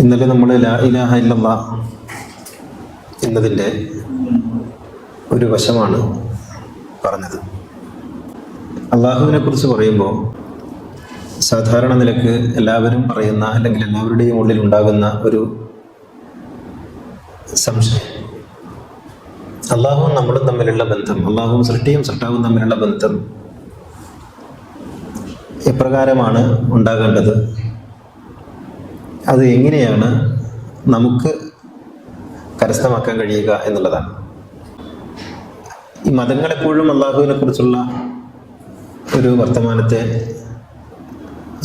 ഇന്നലെ നമ്മൾ ലാ ഇലാഹ ഇല്ലല്ലാഹ് എന്നതിൻ്റെ ഒരു വശമാണ് പറഞ്ഞത്. അള്ളാഹുവിനെ കുറിച്ച് പറയുമ്പോൾ സാധാരണ നിലക്ക് എല്ലാവരും പറയുന്ന അല്ലെങ്കിൽ എല്ലാവരുടെയും ഉള്ളിൽ ഉണ്ടാകുന്ന ഒരു സംശയം, അള്ളാഹുവും നമ്മളും തമ്മിലുള്ള ബന്ധം, അള്ളാഹുവും സൃഷ്ടിയും സൃഷ്ടാവും തമ്മിലുള്ള ബന്ധം എപ്രകാരമാണ് ഉണ്ടാകേണ്ടത്, അത് എങ്ങനെയാണ് നമുക്ക് കരസ്ഥമാക്കാൻ കഴിയുക എന്നുള്ളതാണ്. ഈ മതങ്ങളെപ്പോഴും അള്ളാഹുവിനെ കുറിച്ചുള്ള ഒരു വർത്തമാനത്തെ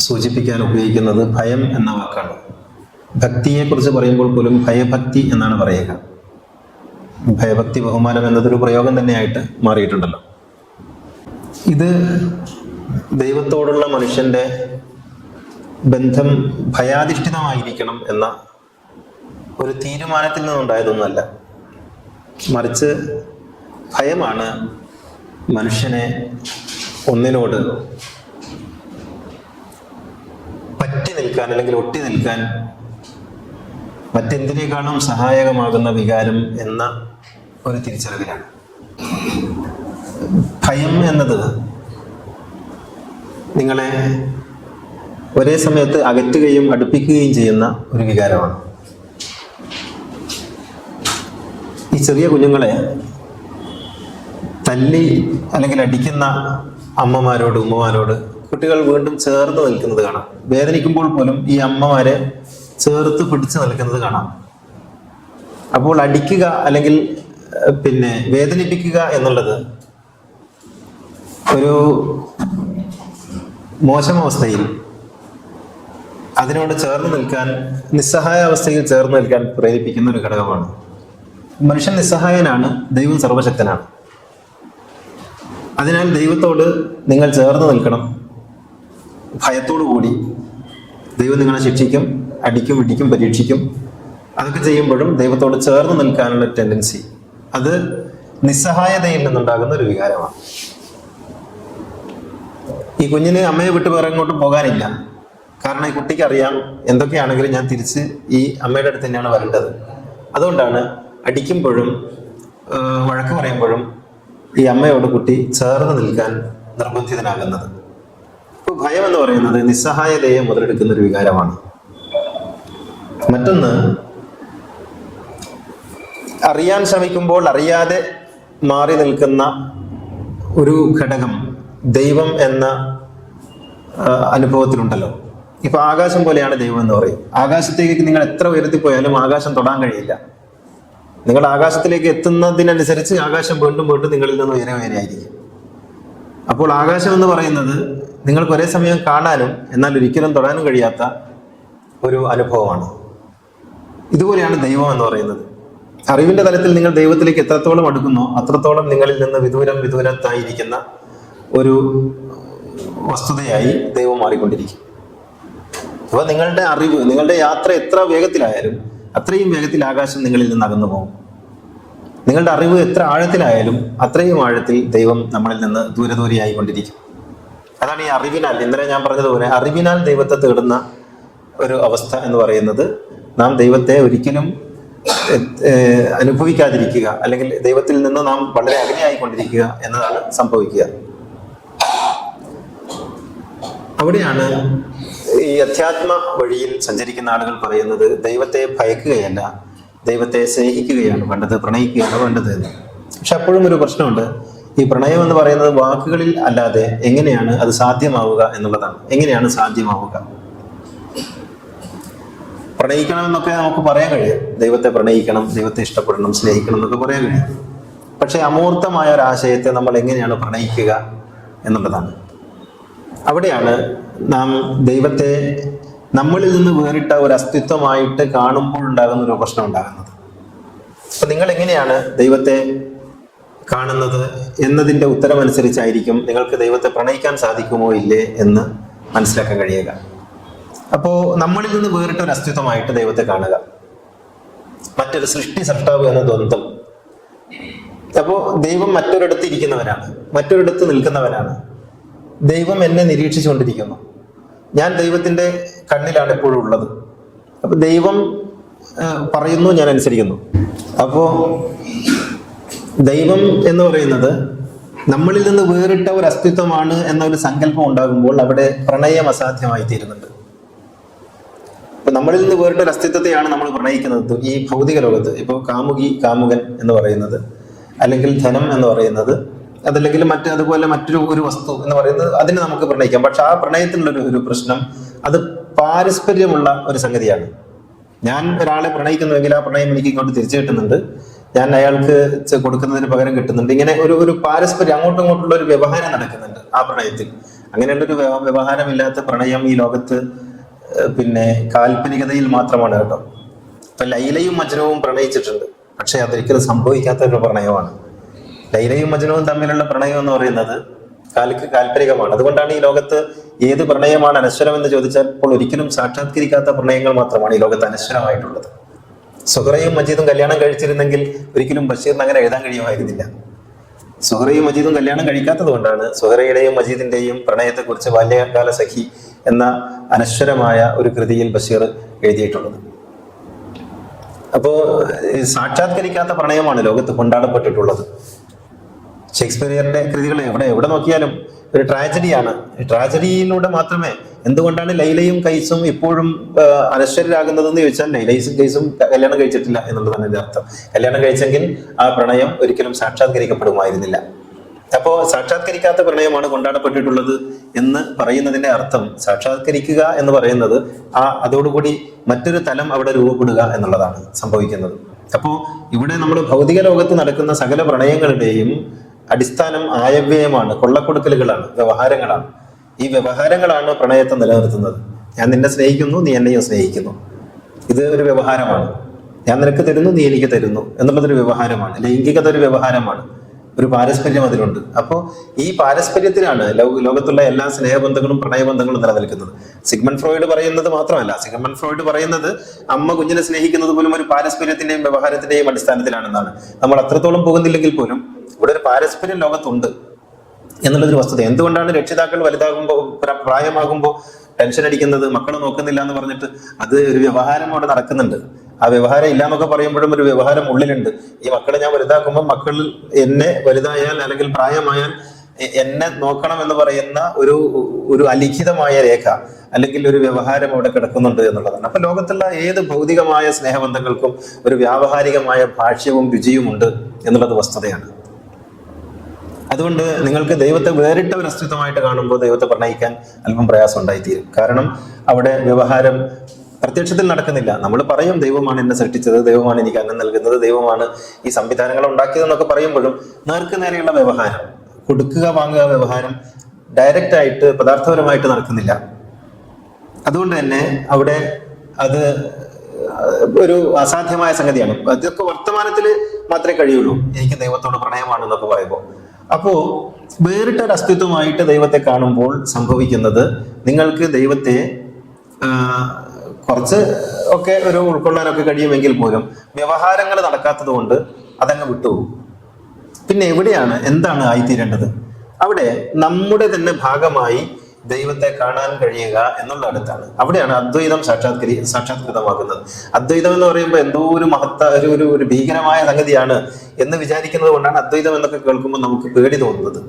സൂചിപ്പിക്കാൻ ഉപയോഗിക്കുന്നത് ഭയം എന്ന വാക്കാണ്. ഭക്തിയെക്കുറിച്ച് പറയുമ്പോൾ പോലും ഭയഭക്തി എന്നാണ് പറയുക. ഭയഭക്തി ബഹുമാനം എന്നതൊരു പ്രയോഗം തന്നെയായിട്ട് മാറിയിട്ടുണ്ടല്ലോ. ഇത് ദൈവത്തോടുള്ള മനുഷ്യന്റെ ബന്ധം ഭയാധിഷ്ഠിതമായിരിക്കണം എന്ന ഒരു തീരുമാനത്തിൽ നിന്നുണ്ടായതൊന്നുമല്ല. മറിച്ച് ഭയമാണ് മനുഷ്യനെ ഒന്നിനോട് പറ്റി നിൽക്കാൻ അല്ലെങ്കിൽ ഒട്ടി നിൽക്കാൻ മറ്റെന്തിനേക്കാളും സഹായകമാകുന്ന വികാരം എന്ന ഒരു തിരിച്ചറിവിലാണ്. ഭയം എന്നത് നിങ്ങളെ ഒരേ സമയത്ത് അകറ്റുകയും അടുപ്പിക്കുകയും ചെയ്യുന്ന ഒരു വികാരമാണ്. ഈ ചെറിയ കുഞ്ഞുങ്ങളെ തല്ലി അല്ലെങ്കിൽ അടിക്കുന്ന അമ്മമാരോട് ഉമ്മമാരോട് കുട്ടികൾ വീണ്ടും ചേർന്ന് നിൽക്കുന്നത് കാണാം. വേദനിക്കുമ്പോൾ പോലും ഈ അമ്മമാരെ ചേർത്ത് പിടിച്ച് നിൽക്കുന്നത് കാണാം. അപ്പോൾ അടിക്കുക അല്ലെങ്കിൽ വേദനിപ്പിക്കുക എന്നുള്ളത് ഒരു മോശം അവസ്ഥയിൽ അതിനോട് ചേർന്ന് നിൽക്കാൻ, നിസ്സഹായ അവസ്ഥയിൽ ചേർന്ന് നിൽക്കാൻ പ്രേരിപ്പിക്കുന്ന ഒരു ഘടകമാണ്. മനുഷ്യൻ നിസ്സഹായനാണ്, ദൈവം സർവശക്തനാണ്. അതിനാൽ ദൈവത്തോട് നിങ്ങൾ ചേർന്ന് നിൽക്കണം. ഭയത്തോടു കൂടി ദൈവം നിങ്ങളെ ശിക്ഷിക്കും, അടിക്കും, ഇടിക്കും, പരീക്ഷിക്കും. അതൊക്കെ ചെയ്യുമ്പോഴും ദൈവത്തോട് ചേർന്ന് നിൽക്കാനുള്ള ടെൻഡൻസി, അത് നിസ്സഹായതയിൽ നിന്നുണ്ടാകുന്ന ഒരു വികാരമാണ്. ഈ കുഞ്ഞിന് അമ്മയെ വിട്ട് വേറെ എങ്ങോട്ടും പോകാനില്ല. കാരണം ഈ കുട്ടിക്ക് അറിയാം, എന്തൊക്കെയാണെങ്കിലും ഞാൻ തിരിച്ച് ഈ അമ്മയുടെ അടുത്ത് തന്നെയാണ് വരേണ്ടത്. അതുകൊണ്ടാണ് അടിക്കുമ്പോഴും വഴക്ക് പറയുമ്പോഴും ഈ അമ്മയോട് കുട്ടി ചേർന്ന് നിൽക്കാൻ നിർബന്ധിതനാകുന്നത്. ഇപ്പോൾ ഭയം എന്ന് പറയുന്നത് നിസ്സഹായതയെ മുതലെടുക്കുന്ന ഒരു വികാരമാണ്. മറ്റൊന്ന്, അറിയാൻ ശ്രമിക്കുമ്പോൾ അറിയാതെ മാറി നിൽക്കുന്ന ഒരു ഘടകം ദൈവം എന്ന അനുഭവത്തിലുണ്ടല്ലോ. ഇപ്പൊ ആകാശം പോലെയാണ് ദൈവം എന്ന് പറയും. ആകാശത്തേക്ക് നിങ്ങൾ എത്ര ഉയർത്തി പോയാലും ആകാശം തൊടാൻ കഴിയില്ല. നിങ്ങൾ ആകാശത്തിലേക്ക് എത്തുന്നതിനനുസരിച്ച് ആകാശം വീണ്ടും വീണ്ടും നിങ്ങളിൽ നിന്ന് ഉയരെയായിരിക്കും. അപ്പോൾ ആകാശം എന്ന് പറയുന്നത് നിങ്ങൾക്ക് ഒരേ സമയം കാണാനും എന്നാൽ ഒരിക്കലും തൊടാനും കഴിയാത്ത ഒരു അനുഭവമാണ്. ഇതുപോലെയാണ് ദൈവം എന്ന് പറയുന്നത്. അറിവിന്റെ തലത്തിൽ നിങ്ങൾ ദൈവത്തിലേക്ക് എത്രത്തോളം അടുക്കുന്നോ അത്രത്തോളം നിങ്ങളിൽ നിന്ന് വിദൂരത്തായിരിക്കുന്ന ഒരു വസ്തുതയായി ദൈവം മാറിക്കൊണ്ടിരിക്കും. അപ്പൊ നിങ്ങളുടെ അറിവ്, നിങ്ങളുടെ യാത്ര എത്ര വേഗത്തിലായാലും അത്രയും വേഗത്തിൽ ആകാശം നിങ്ങളിൽ നിന്ന് അകന്നു പോകും. നിങ്ങളുടെ അറിവ് എത്ര ആഴത്തിലായാലും അത്രയും ആഴത്തിൽ ദൈവം നമ്മളിൽ നിന്ന് ദൂരദൂരെയായിക്കൊണ്ടിരിക്കും. അതാണ് ഈ അറിവിനാൽ, ഇന്നലെ ഞാൻ പറഞ്ഞതുപോലെ, അറിവിനാൽ ദൈവത്തെ തേടുന്ന ഒരു അവസ്ഥ എന്ന് പറയുന്നത് നാം ദൈവത്തെ ഒരിക്കലും അനുഭവിക്കാതിരിക്കുക, അല്ലെങ്കിൽ ദൈവത്തിൽ നിന്ന് നാം വളരെ അകലെയായിക്കൊണ്ടിരിക്കുക എന്നതാണ് സംഭവിക്കുക. അവിടെയാണ് ഈ അധ്യാത്മ വഴിയിൽ സഞ്ചരിക്കുന്ന ആളുകൾ പറയുന്നത് ദൈവത്തെ ഭയക്കുകയല്ല, ദൈവത്തെ സ്നേഹിക്കുകയാണ് വേണ്ടത്, പ്രണയിക്കുകയാണ് വേണ്ടത് എന്ന്. പക്ഷെ അപ്പോഴും ഒരു പ്രശ്നമുണ്ട്. ഈ പ്രണയം എന്ന് പറയുന്നത് വാക്കുകളിൽ അല്ലാതെ എങ്ങനെയാണ് അത് സാധ്യമാവുക എന്നുള്ളതാണ്. എങ്ങനെയാണ് സാധ്യമാവുക? പ്രണയിക്കണമെന്നൊക്കെ നമുക്ക് പറയാൻ കഴിയും. ദൈവത്തെ പ്രണയിക്കണം, ദൈവത്തെ ഇഷ്ടപ്പെടണം, സ്നേഹിക്കണം എന്നൊക്കെ പറയാൻ കഴിയും. പക്ഷെ അമൂർത്തമായ ഒരാശയത്തെ നമ്മൾ എങ്ങനെയാണ് പ്രണയിക്കുക എന്നുള്ളതാണ്. അവിടെയാണ് നാം ദൈവത്തെ നമ്മളിൽ നിന്ന് വേറിട്ട ഒരു അസ്തിത്വമായിട്ട് കാണുമ്പോൾ ഉണ്ടാകുന്ന ഒരു പ്രശ്നം ഉണ്ടാകുന്നത്. അപ്പൊ നിങ്ങൾ എങ്ങനെയാണ് ദൈവത്തെ കാണുന്നത് എന്നതിൻ്റെ ഉത്തരമനുസരിച്ചായിരിക്കും നിങ്ങൾക്ക് ദൈവത്തെ പ്രണയിക്കാൻ സാധിക്കുമോ ഇല്ലേ എന്ന് മനസ്സിലാക്കാൻ കഴിയുക. അപ്പോൾ നമ്മളിൽ നിന്ന് വേറിട്ട ഒരു അസ്തിത്വമായിട്ട് ദൈവത്തെ കാണുക, മറ്റൊരു സൃഷ്ടി സൃഷ്ടാവ് എന്ന ദ്വന്ദ്ം. അപ്പോൾ ദൈവം മറ്റൊരിടത്ത് ഇരിക്കുന്നവനാണ്, മറ്റൊരിടത്ത് നിൽക്കുന്നവനാണ്. ദൈവം എന്നെ നിരീക്ഷിച്ചുകൊണ്ടിരിക്കുന്നു. ഞാൻ ദൈവത്തിൻ്റെ കണ്ണിലാണ് എപ്പോഴും ഉള്ളത്. അപ്പൊ ദൈവം പറയുന്നു, ഞാൻ അനുസരിക്കുന്നു. അപ്പോ ദൈവം എന്ന് പറയുന്നത് നമ്മളിൽ നിന്ന് വേറിട്ട ഒരു അസ്തിത്വമാണ് എന്ന ഒരു സങ്കല്പം ഉണ്ടാകുമ്പോൾ അവിടെ പ്രണയം അസാധ്യമായി തീരുന്നുണ്ട്. അപ്പൊ നമ്മളിൽ നിന്ന് വേറിട്ട ഒരു അസ്തിത്വത്തെയാണ് നമ്മൾ പ്രണയിക്കുന്നത് ഈ ഭൗതിക ലോകത്ത്. ഇപ്പോൾ കാമുകി, കാമുകൻ എന്ന് പറയുന്നത്, അല്ലെങ്കിൽ ധനം എന്ന് പറയുന്നത്, അതല്ലെങ്കിൽ അതുപോലെ മറ്റൊരു വസ്തു എന്ന് പറയുന്നത്, അതിനെ നമുക്ക് പ്രണയിക്കാം. പക്ഷെ ആ പ്രണയത്തിനുള്ള ഒരു പ്രശ്നം, അത് പാരസ്പര്യമുള്ള ഒരു സംഗതിയാണ്. ഞാൻ ഒരാളെ പ്രണയിക്കുന്നുവെങ്കിൽ ആ പ്രണയം എനിക്ക് ഇങ്ങോട്ട് തിരിച്ചു കിട്ടുന്നുണ്ട്, ഞാൻ അയാൾക്ക് കൊടുക്കുന്നതിന് പകരം കിട്ടുന്നുണ്ട്. ഇങ്ങനെ ഒരു പാരസ്പര്യം, അങ്ങോട്ടും ഇങ്ങോട്ടുള്ള ഒരു വ്യവഹാരം നടക്കുന്നുണ്ട് ആ പ്രണയത്തിൽ. അങ്ങനെയുള്ളൊരു വ്യവഹാരമില്ലാത്ത പ്രണയം ഈ ലോകത്ത് പിന്നെ കാൽപ്പനികതയിൽ മാത്രമാണ് കേട്ടോ. ഇപ്പൊ ലൈലയും മജ്നുവും പ്രണയിച്ചിട്ടുണ്ട്, പക്ഷെ അതൊരിക്കലും സംഭവിക്കാത്ത ഒരു പ്രണയമാണ്. ലൈലയും മജ്നുവും തമ്മിലുള്ള പ്രണയം എന്ന് പറയുന്നത് കാൽപ്പനികമാണ്. അതുകൊണ്ടാണ് ഈ ലോകത്ത് ഏത് പ്രണയമാണ് അനശ്വരം എന്ന് ചോദിച്ചപ്പോൾ ഒരിക്കലും സാക്ഷാത്കരിക്കാത്ത പ്രണയങ്ങൾ മാത്രമാണ് ഈ ലോകത്ത് അനശ്വരമായിട്ടുള്ളത്. സുഹറയും മജീദും കല്യാണം കഴിച്ചിരുന്നെങ്കിൽ ഒരിക്കലും ബഷീറിന് അങ്ങനെ എഴുതാൻ കഴിയുമായിരുന്നില്ല. സുഹറയും മജീദും കല്യാണം കഴിക്കാത്തത് കൊണ്ടാണ് സുഹറയുടെയും മജീദിന്റെയും പ്രണയത്തെക്കുറിച്ച് ബാല്യകാല സഖി എന്ന അനശ്വരമായ ഒരു കൃതിയിൽ ബഷീർ എഴുതിയിട്ടുള്ളത്. അപ്പോ സാക്ഷാത്കരിക്കാത്ത പ്രണയമാണ് ലോകത്ത് കൊണ്ടാടപ്പെട്ടിട്ടുള്ളത്. ഷേക്സ്പിയറിന്റെ കൃതികൾ എവിടെ നോക്കിയാലും ഒരു ട്രാജഡിയാണ്. ട്രാജഡിയിലൂടെ മാത്രമേ, എന്തുകൊണ്ടാണ് ലൈലയും കൈസും ഇപ്പോഴും അനശ്വരരാകുന്നതെന്ന് ചോദിച്ചാൽ, ലൈലയും കൈസും കല്യാണം കഴിച്ചിട്ടില്ല എന്നുള്ളതാണ് ഇതിന്റെ അർത്ഥം. കല്യാണം കഴിച്ചെങ്കിൽ ആ പ്രണയം ഒരിക്കലും സാക്ഷാത്കരിക്കപ്പെടുമായിരുന്നില്ല. അപ്പോ സാക്ഷാത്കരിക്കാത്ത പ്രണയമാണ് കൊണ്ടാടപ്പെട്ടിട്ടുള്ളത് എന്ന് പറയുന്നതിന്റെ അർത്ഥം, സാക്ഷാത്കരിക്കുക എന്ന് പറയുന്നത് അതോടുകൂടി മറ്റൊരു തലം അവിടെ രൂപപ്പെടുക എന്നുള്ളതാണ് സംഭവിക്കുന്നത്. അപ്പോ ഇവിടെ നമ്മൾ ഭൗതിക ലോകത്ത് നടക്കുന്ന സകല പ്രണയങ്ങളുടെയും അടിസ്ഥാനം ആയവ്യയമാണ്, കൊള്ളക്കൊടുക്കലുകളാണ്, വ്യവഹാരങ്ങളാണ്. ഈ വ്യവഹാരങ്ങളാണ് പ്രണയത്തെ നിലനിർത്തുന്നത്. ഞാൻ നിന്നെ സ്നേഹിക്കുന്നു, നീ എന്നെയും സ്നേഹിക്കുന്നു, ഇത് ഒരു വ്യവഹാരമാണ്. ഞാൻ നിനക്ക് തരുന്നു, നീ എനിക്ക് തരുന്നു എന്നുള്ളതൊരു വ്യവഹാരമാണ്. ലൈംഗികത ഒരു വ്യവഹാരമാണ്, ഒരു പാരസ്പര്യം അതിലുണ്ട്. അപ്പോൾ ഈ പാരസ്പര്യത്തിലാണ് ലോകത്തുള്ള എല്ലാ സ്നേഹബന്ധങ്ങളും പ്രണയബന്ധങ്ങളും നിലനിൽക്കുന്നത്. സിഗ്മണ്ട് ഫ്രോയിഡ് പറയുന്നത് മാത്രമല്ല, സിഗ്മണ്ട് ഫ്രോയിഡ് പറയുന്നത് അമ്മ കുഞ്ഞിനെ സ്നേഹിക്കുന്നത് പോലും ഒരു പാരസ്പര്യത്തിന്റെയും വ്യവഹാരത്തിന്റെയും അടിസ്ഥാനത്തിലാണെന്നാണ്. നമ്മൾ അത്രത്തോളം പോകുന്നില്ലെങ്കിൽ പോലും ഇവിടെ ഒരു പാരസ്പര്യം ലോകത്തുണ്ട് എന്നുള്ളൊരു വസ്തുത. എന്തുകൊണ്ടാണ് രക്ഷിതാക്കൾ വലുതാകുമ്പോൾ, പ്രായമാകുമ്പോൾ ടെൻഷൻ അടിക്കുന്നത്, മക്കളെ നോക്കുന്നില്ല എന്ന് പറഞ്ഞിട്ട്? അത് ഒരു വ്യവഹാരം അവിടെ നടക്കുന്നുണ്ട്. ആ വ്യവഹാരം ഇല്ല എന്നൊക്കെ പറയുമ്പോഴും ഒരു വ്യവഹാരം ഉള്ളിലുണ്ട്. ഈ മക്കളെ ഞാൻ വലുതാക്കുമ്പോൾ മക്കൾ എന്നെ വലുതായാൽ അല്ലെങ്കിൽ പ്രായമായാൽ എന്നെ നോക്കണം എന്ന് പറയുന്ന ഒരു അലിഖിതമായ രേഖ അല്ലെങ്കിൽ ഒരു വ്യവഹാരം അവിടെ കിടക്കുന്നുണ്ട് എന്നുള്ളതാണ്. അപ്പൊ ലോകത്തുള്ള ഏത് ഭൗതികമായ സ്നേഹബന്ധങ്ങൾക്കും ഒരു വ്യാവഹാരികമായ ഭാഷ്യവും രുചിയും ഉണ്ട് എന്നുള്ളത് വസ്തുതയാണ്. അതുകൊണ്ട് നിങ്ങൾക്ക് ദൈവത്തെ വേറിട്ട ഒരു അസ്തിത്വമായിട്ട് കാണുമ്പോൾ ദൈവത്തെ പ്രണയിക്കാൻ അല്പം പ്രയാസം ഉണ്ടായിത്തീരും. കാരണം അവിടെ വ്യവഹാരം പ്രത്യക്ഷത്തിൽ നടക്കുന്നില്ല. നമ്മൾ പറയും ദൈവമാണ് എന്നെ സൃഷ്ടിച്ചത്, ദൈവമാണ് എനിക്ക് അന്നം നൽകുന്നത്, ദൈവമാണ് ഈ സംവിധാനങ്ങൾ ഉണ്ടാക്കിയതെന്നൊക്കെ പറയുമ്പോഴും നേർക്ക് നേരെയുള്ള വ്യവഹാരം, കൊടുക്കുക വാങ്ങുക വ്യവഹാരം ഡയറക്റ്റ് ആയിട്ട് പദാർത്ഥപരമായിട്ട് നടക്കുന്നില്ല. അതുകൊണ്ട് തന്നെ അവിടെ അത് ഒരു അസാധ്യമായ സംഗതിയാണ്. അതൊക്കെ വർത്തമാനത്തിൽ മാത്രമേ കഴിയുള്ളൂ, എനിക്ക് ദൈവത്തോട് പ്രണയമാണെന്നൊക്കെ പറയുമ്പോൾ. അപ്പോ വേറിട്ട ഒരു അസ്തിത്വമായിട്ട് ദൈവത്തെ കാണുമ്പോൾ സംഭവിക്കുന്നത്, നിങ്ങൾക്ക് ദൈവത്തെ കുറച്ച് ഒക്കെ ഒരു ഉൾക്കൊള്ളാനൊക്കെ കഴിയുമെങ്കിൽ പോലും വ്യവഹാരങ്ങൾ നടക്കാത്തത് കൊണ്ട് അതങ്ങ് വിട്ടുപോകും. പിന്നെ എന്താണ് ആയിത്തീരേണ്ടത്? അവിടെ നമ്മുടെ തന്നെ ഭാഗമായി ദൈവത്തെ കാണാൻ കഴിയുക എന്നുള്ള അടുത്താണ്. അവിടെയാണ് അദ്വൈതം സാക്ഷാത്കൃതമാകുന്നത്. അദ്വൈതം എന്ന് പറയുമ്പോൾ എന്തോ ഒരു ഒരു ഭീകരമായ സംഗതിയാണ് എന്ന് വിചാരിക്കുന്നത് കൊണ്ടാണ് അദ്വൈതം എന്നൊക്കെ കേൾക്കുമ്പോൾ നമുക്ക് പേടി തോന്നുന്നത്.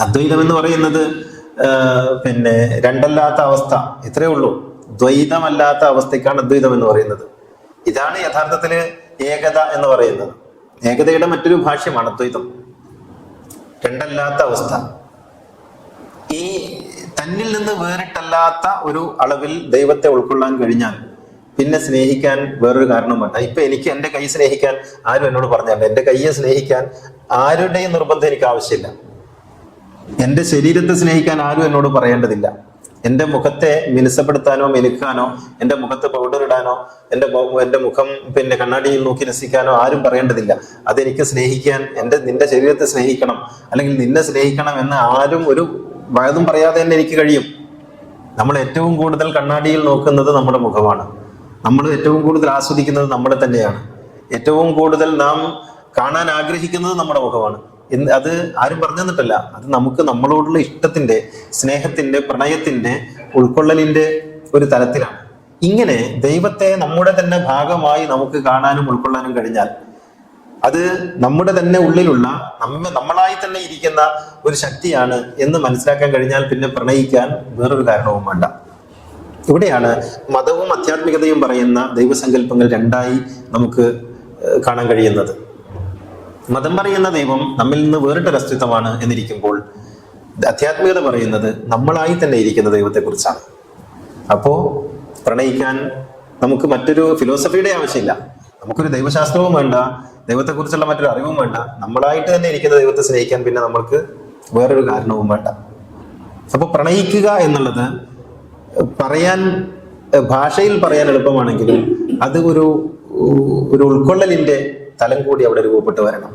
അദ്വൈതം എന്ന് പറയുന്നത് പിന്നെ രണ്ടല്ലാത്ത അവസ്ഥ, ഇത്രയേ ഉള്ളൂ. ദ്വൈതമല്ലാത്ത അവസ്ഥയ്ക്കാണ് അദ്വൈതം എന്ന് പറയുന്നത്. ഇതാണ് യഥാർത്ഥത്തില് ഏകത എന്ന് പറയുന്നത്. ഏകതയുടെ മറ്റൊരു ഭാഷ്യമാണ് അദ്വൈതം, രണ്ടല്ലാത്ത അവസ്ഥ. ഈ തന്നിൽ നിന്ന് വേറിട്ടല്ലാത്ത ഒരു അളവിൽ ദൈവത്തെ ഉൾക്കൊള്ളാൻ കഴിഞ്ഞാൽ പിന്നെ സ്നേഹിക്കാൻ വേറൊരു കാരണം വേണ്ട. ഇപ്പൊ എനിക്ക് എന്റെ കൈ സ്നേഹിക്കാൻ ആരും എന്നോട് പറഞ്ഞല്ല, എന്റെ കൈയെ സ്നേഹിക്കാൻ ആരുടെയും നിർബന്ധം എനിക്ക് ആവശ്യമില്ല. എന്റെ ശരീരത്തെ സ്നേഹിക്കാൻ ആരും എന്നോട് പറയേണ്ടതില്ല. എന്റെ മുഖത്തെ മിനുസപ്പെടുത്താനോ മെനുക്കാനോ, എന്റെ മുഖത്ത് പൗഡർ ഇടാനോ, എന്റെ മുഖം പിന്നെ കണ്ണാടിയിൽ നോക്കി രസിക്കാനോ ആരും പറയേണ്ടതില്ല. അതെനിക്ക് സ്നേഹിക്കാൻ, നിന്റെ ശരീരത്തെ സ്നേഹിക്കണം അല്ലെങ്കിൽ നിന്നെ സ്നേഹിക്കണം എന്ന് ആരും ഒരു വഴതും പറയാതെ തന്നെ എനിക്ക് കഴിയും. നമ്മൾ ഏറ്റവും കൂടുതൽ കണ്ണാടിയിൽ നോക്കുന്നത് നമ്മുടെ മുഖമാണ്. നമ്മൾ ഏറ്റവും കൂടുതൽ ആസ്വദിക്കുന്നത് നമ്മളെ തന്നെയാണ്. ഏറ്റവും കൂടുതൽ നാം കാണാൻ ആഗ്രഹിക്കുന്നത് നമ്മുടെ മുഖമാണ്. അത് ആരും പറഞ്ഞു തന്നിട്ടല്ല, അത് നമുക്ക് നമ്മളോടുള്ള ഇഷ്ടത്തിന്റെ, സ്നേഹത്തിന്റെ, പ്രണയത്തിന്റെ, ഉൾക്കൊള്ളലിന്റെ ഒരു തലത്തിലാണ്. ഇങ്ങനെ ദൈവത്തെ നമ്മുടെ തന്നെ ഭാഗമായി നമുക്ക് കാണാനും ഉൾക്കൊള്ളാനും കഴിഞ്ഞാൽ അത് നമ്മുടെ തന്നെ ഉള്ളിലുള്ള നമ്മളായി തന്നെ ഇരിക്കുന്ന ഒരു ശക്തിയാണ് എന്ന് മനസ്സിലാക്കാൻ കഴിഞ്ഞാൽ പിന്നെ പ്രണയിക്കാൻ വേറൊരു കാരണവും വേണ്ട. ഇവിടെയാണ് മതവും ആധ്യാത്മികതയും പറയുന്ന ദൈവസങ്കല്പങ്ങൾ രണ്ടായി നമുക്ക് കാണാൻ കഴിയുന്നത്. മതം പറയുന്ന ദൈവം നമ്മിൽ നിന്ന് വേറിട്ടൊരു അസ്തിത്വമാണ് എന്നിരിക്കുമ്പോൾ ആധ്യാത്മികത പറയുന്നത് നമ്മളായി തന്നെ ഇരിക്കുന്ന ദൈവത്തെക്കുറിച്ചാണ്. അപ്പോ പ്രണയിക്കാൻ നമുക്ക് മറ്റൊരു ഫിലോസഫിയുടെ ആവശ്യമില്ല, നമുക്കൊരു ദൈവശാസ്ത്രവും വേണ്ട, ദൈവത്തെക്കുറിച്ചുള്ള മറ്റൊരു അറിവും വേണ്ട. നമ്മളായിട്ട് തന്നെ ഇരിക്കുന്ന ദൈവത്തെ സ്നേഹിക്കാൻ പിന്നെ നമ്മൾക്ക് വേറൊരു കാരണവും വേണ്ട. അപ്പൊ പ്രണയിക്കുക എന്നുള്ളത് പറയാൻ, ഭാഷയിൽ പറയാൻ എളുപ്പമാണെങ്കിലും അത് ഒരു ഉൾക്കൊള്ളലിന്റെ തലം കൂടി അവിടെ രൂപപ്പെട്ട് വരണം.